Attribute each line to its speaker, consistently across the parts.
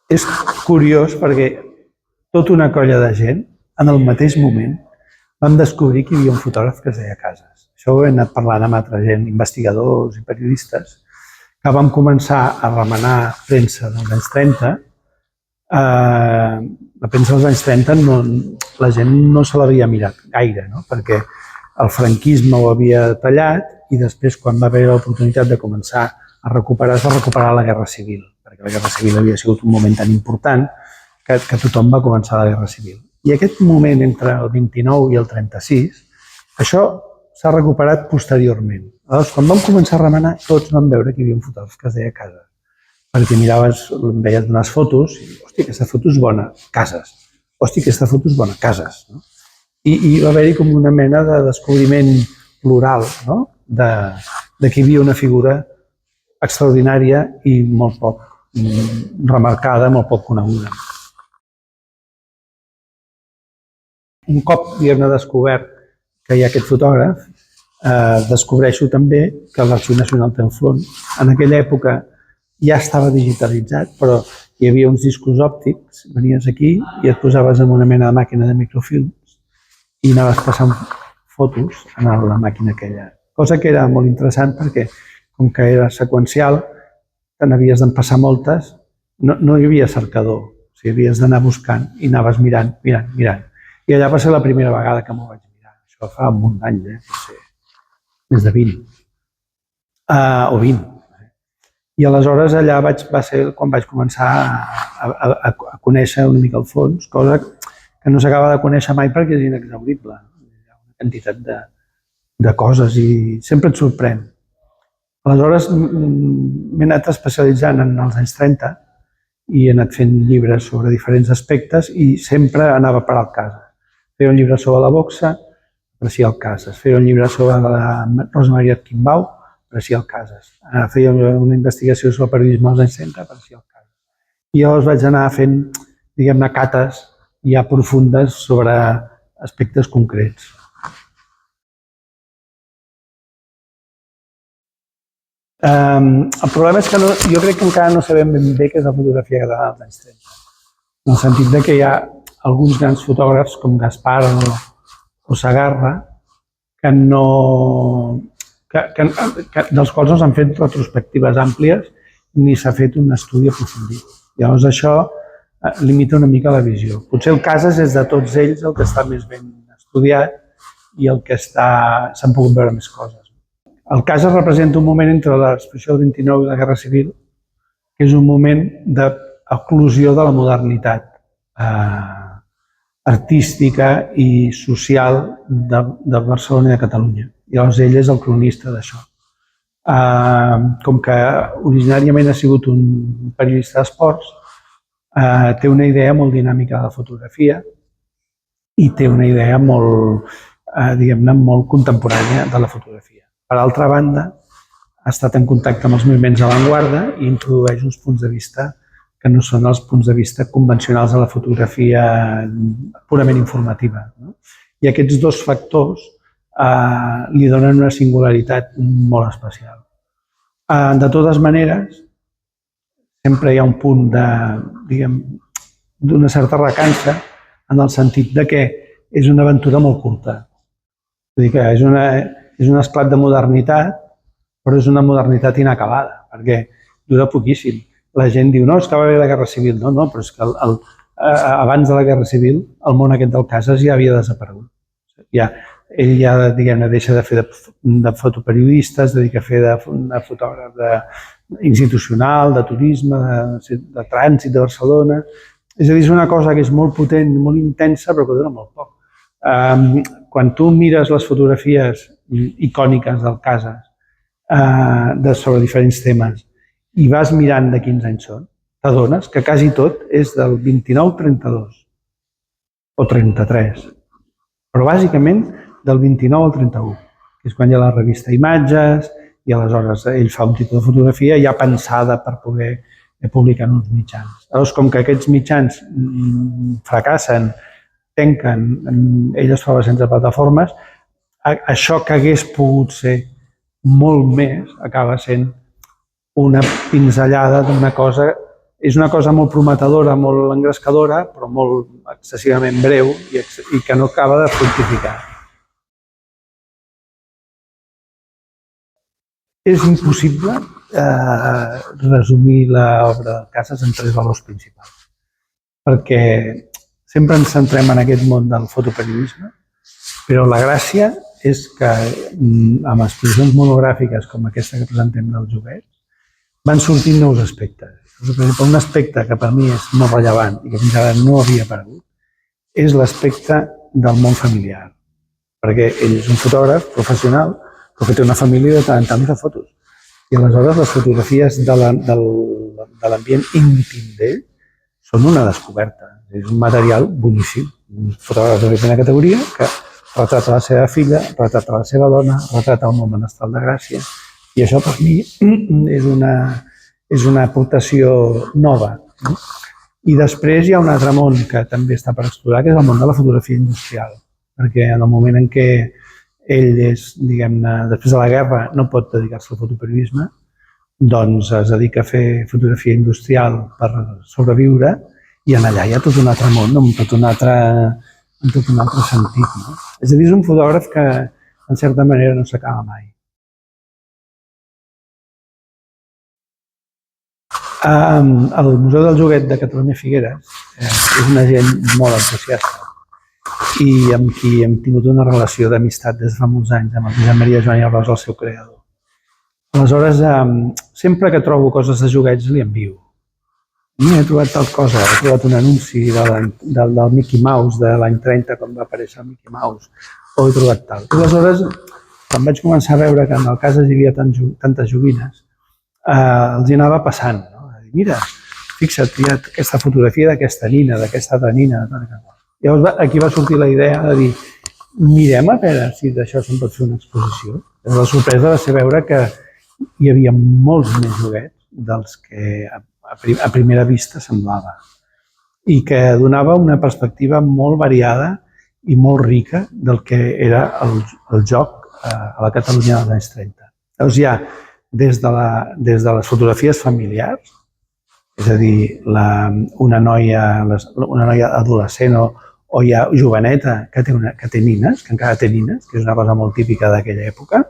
Speaker 1: És curiós perquè tota una colla de gent, en el mateix moment, vam descobrir que hi havia un fotògraf que es deia Casas. Això ho he anat parlant amb altra gent, investigadors i periodistes, que vam començar a remenar premsa dels anys 30. La premsa dels anys 30 la gent no se l'havia mirat gaire, no? Perquè el franquisme ho havia tallat i després, quan va haver l'oportunitat de començar a recuperar, es va recuperar la Guerra Civil, perquè la Guerra Civil havia sigut un moment tan important que tothom va començar la Guerra Civil. I aquest moment entre el 29 i el 36, això s'ha recuperat posteriorment. Aleshores, quan vam començar a remenar, tots vam veure que hi havia un fotògraf que es deia Casas. Perquè miraves, veies unes fotos i, hòstia, aquesta foto és bona, Casas. Hòstia, aquesta foto és bona, Casas. No? I va haver-hi com una mena de descobriment plural, no? de que hi havia una figura extraordinària i molt poc remarcada, molt poc coneguda. Un cop diguem-ne descobert que hi ha aquest fotògraf, descobreixo també que l'Arxiu Nacional té un fons. En aquella època ja estava digitalitzat, però hi havia uns discos òptics, venies aquí i et posaves en una mena de màquina de microfilms i anaves passant fotos en la màquina aquella. Cosa que era molt interessant perquè, com que era seqüencial, te n'havies d'en passar moltes, no hi havia cercador, o sigui, havies d'anar buscant i anaves mirant. I allà va ser la primera vegada que m'ho vaig mirar. Això fa un munt d'anys, potser més de 20. O 20. I aleshores allà va ser quan vaig començar a conèixer una mica el fons, cosa que no s'acaba de conèixer mai perquè és inexhaurible. Hi ha una quantitat de coses i sempre et sorprèn. Aleshores m'he anat especialitzant en els anys 30 i he anat fent llibres sobre diferents aspectes i sempre anava per al Casas. Feia un llibre sobre la boxa, apareixia el Casas. Feia un llibre sobre la Rosa Maria Arquimbau, apareixia el Casas. Feia una investigació sobre el periodisme als anys 30, apareixia el Casas. I llavors vaig anar fent, diguem-ne, cates ja profundes sobre aspectes concrets. El problema és que jo crec que encara no sabem ben bé què és la fotografia catalana dels anys 30. En el sentit de que hi ha alguns grans fotògrafs com Gaspar o Sagarra dels quals no s'han fet retrospectives àmplies ni s'ha fet un estudi aprofundit. Llavors això limita una mica la visió. Potser el Casas és de tots ells el que està més ben estudiat i el que s'han pogut veure més coses. El Casas representa un moment entre l'exposició del 29 i la Guerra Civil, que és un moment d'eclosió de la modernitat artística i social de Barcelona i de Catalunya. I llavors ell és el cronista d'això. Com que originàriament ha sigut un periodista d'esports, té una idea molt dinàmica de la fotografia i té una idea molt, diguem-ne, molt contemporània de la fotografia. Per altra banda, ha estat en contacte amb els moviments d'avantguarda i introdueix uns punts de vista que no són els punts de vista convencionals de la fotografia purament informativa. I aquests dos factors li donen una singularitat molt especial. De totes maneres, sempre hi ha un punt d'una certa recança en el sentit de que és una aventura molt curta. Vull dir que és un esclat de modernitat, però és una modernitat inacabada, perquè dura poquíssim. La gent diu, no, és que va haver la Guerra Civil. No, però és que abans de la Guerra Civil el món aquest del Casas ja havia desaparegut. Ell ja, diguem-ne, deixa de fer de fotoperiodista, es dedica a fer de fotògraf institucional, de turisme, de trànsit de Barcelona. És a dir, és una cosa que és molt potent, molt intensa, però que dura molt poc. Quan tu mires les fotografies icòniques del Casas sobre diferents temes i vas mirant de quins anys són, t'adones que quasi tot és del 29-32 o 33, però bàsicament del 29 al 31, que és quan hi ha la revista Imatges i aleshores ell fa un tipus de fotografia ja pensada per poder publicar en uns mitjans. Llavors, com que aquests mitjans fracassen, tanquen, ell es troba sense plataformes, això que hagués pogut ser molt més acaba sent una pinzellada d'una cosa És una cosa molt prometedora, molt engrescadora, però molt excessivament breu i que no acaba de fructificar. És impossible resumir l'obra de Casas en 3 valors principals, perquè sempre ens centrem en aquest món del fotoperiodisme, però la gràcia és que amb exposicions monogràfiques com aquesta que presentem dels joguets van sortint nous aspectes. Per exemple, un aspecte que per mi és molt rellevant i que fins ara no havia aparegut és l'aspecte del món familiar, perquè ell és un fotògraf professional però que té una família de tant en tant de fotos. I aleshores les fotografies de l'ambient íntim d'ell són una descoberta. És un material boníssim. Un fotògraf de primera categoria que retrata la seva filla, retrata la seva dona, retrata el món menestral de Gràcia. I això per mi és una aportació nova. I després hi ha un altre món que també està per explorar, que és el món de la fotografia industrial. Perquè en el moment en què ell és, diguem-ne, després de la guerra no pot dedicar-se al fotoperiodisme, doncs es dedica a fer fotografia industrial per sobreviure i allà hi ha tot un altre món, amb tot un altre sentit. No? És a dir, és un fotògraf que en certa manera no s'acaba mai. El Museu del Joguet de Catalunya Figueres és una gent molt entusiasta i amb qui hem tingut una relació d'amistat des de fa molts anys, amb el Josep Maria Joan i Arròs, el seu creador. Aleshores, sempre que trobo coses de joguets li envio. He trobat tal cosa, he trobat un anunci del Mickey Mouse de l'any 30, quan va aparèixer el Mickey Mouse, o he trobat tal. Aleshores, quan vaig començar a veure que en el cas hi havia tantes joguines, els hi anava passant. Mira, fixa't, hi ha aquesta fotografia d'aquesta nina, d'aquesta altra nina. Llavors aquí va sortir la idea de dir, mirem a veure si d'això se'n pot fer una exposició. La sorpresa va ser veure que hi havia molts més joguets dels que a primera vista semblava i que donava una perspectiva molt variada i molt rica del que era el joc a la Catalunya dels anys 30. Llavors hi ha des de les fotografies familiars, és a dir, una noia adolescent o ja joveneta que té nines, que encara té nines, que és una cosa molt típica d'aquella època,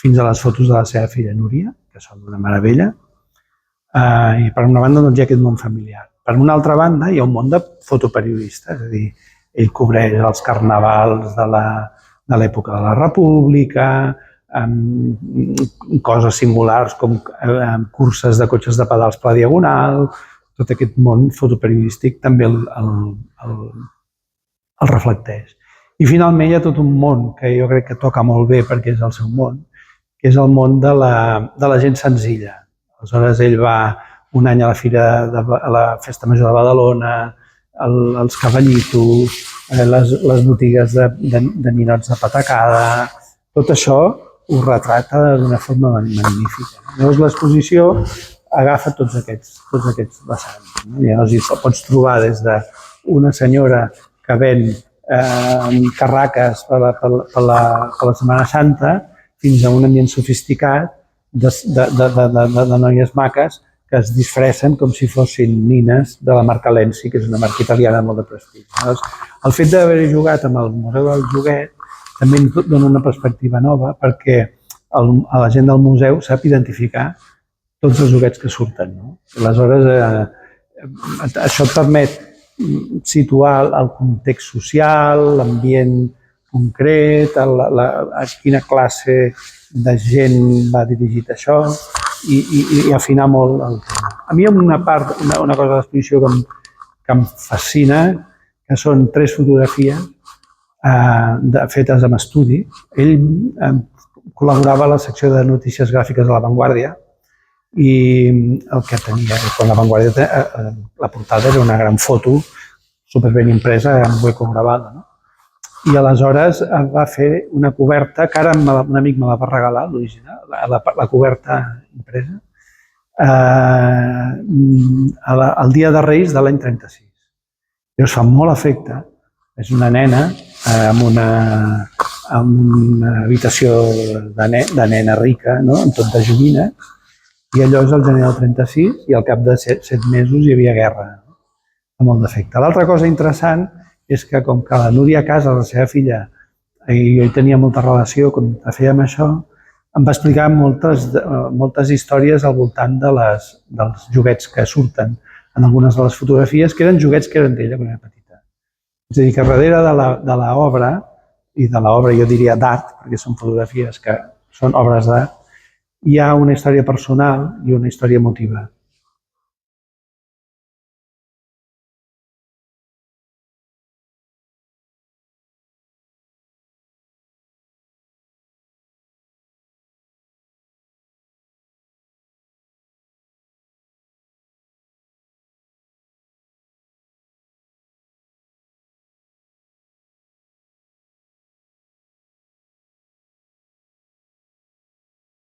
Speaker 1: fins a les fotos de la seva filla Núria, que són una meravella. I per una banda doncs, hi ha aquest món familiar. Per una altra banda hi ha un món de fotoperiodistes, és a dir, ell cobreix els carnavals de l'època de la República, coses singulars com curses de cotxes de pedals per la Diagonal, tot aquest món fotoperiodístic també el reflecteix. I finalment hi ha tot un món que jo crec que toca molt bé perquè és el seu món, que és el món de la gent senzilla. Aleshores ell va un any a la Festa Major de Badalona, els cavallitos, les botigues de ninots de patacada, tot això ho retrata d'una forma magnífica. Llavors l'exposició agafa tots aquests vessants. Llavors hi pots trobar des d'una senyora que ven carraques per la Setmana Santa fins a un ambient sofisticat de noies maques que es disfressen com si fossin nines de la marca Lenzi, que és una marca italiana molt de prestigi. El fet d'haver jugat amb el Museu del Joguet també ens dona una perspectiva nova perquè la gent del museu sap identificar tots els joguets que surten. Aleshores, això et permet situar el context social, l'ambient concret, a quina classe de gent va dirigit això i afinar molt el tema. A mi hi ha una cosa de l'exposició que em fascina, que són 3 fotografies fetes amb estudi. Ell col·laborava a la secció de notícies gràfiques de La Vanguardia i el que tenia, quan La Vanguardia, la portada era una gran foto superben impresa amb hueco gravada. I aleshores va fer una coberta, que ara un amic me la va regalar, l'original, la coberta impresa, el dia de Reis de l'any 36. Llavors fa molt efecte, és una nena amb una habitació de nena rica, amb tot de joguines, I allò és el gener del 36 i al cap de 7 mesos hi havia guerra, amb molt d'efecte. L'altra cosa interessant és que com que la Núria Casas, la seva filla, i jo hi tenia molta relació quan fèiem això, em va explicar moltes històries al voltant dels joguets que surten en algunes de les fotografies, que eren joguets que eren d'ella quan era petita. És a dir, que darrere de l'obra, i de l'obra jo diria d'art, perquè són fotografies que són obres d'art, hi ha una història personal i una història emotiva.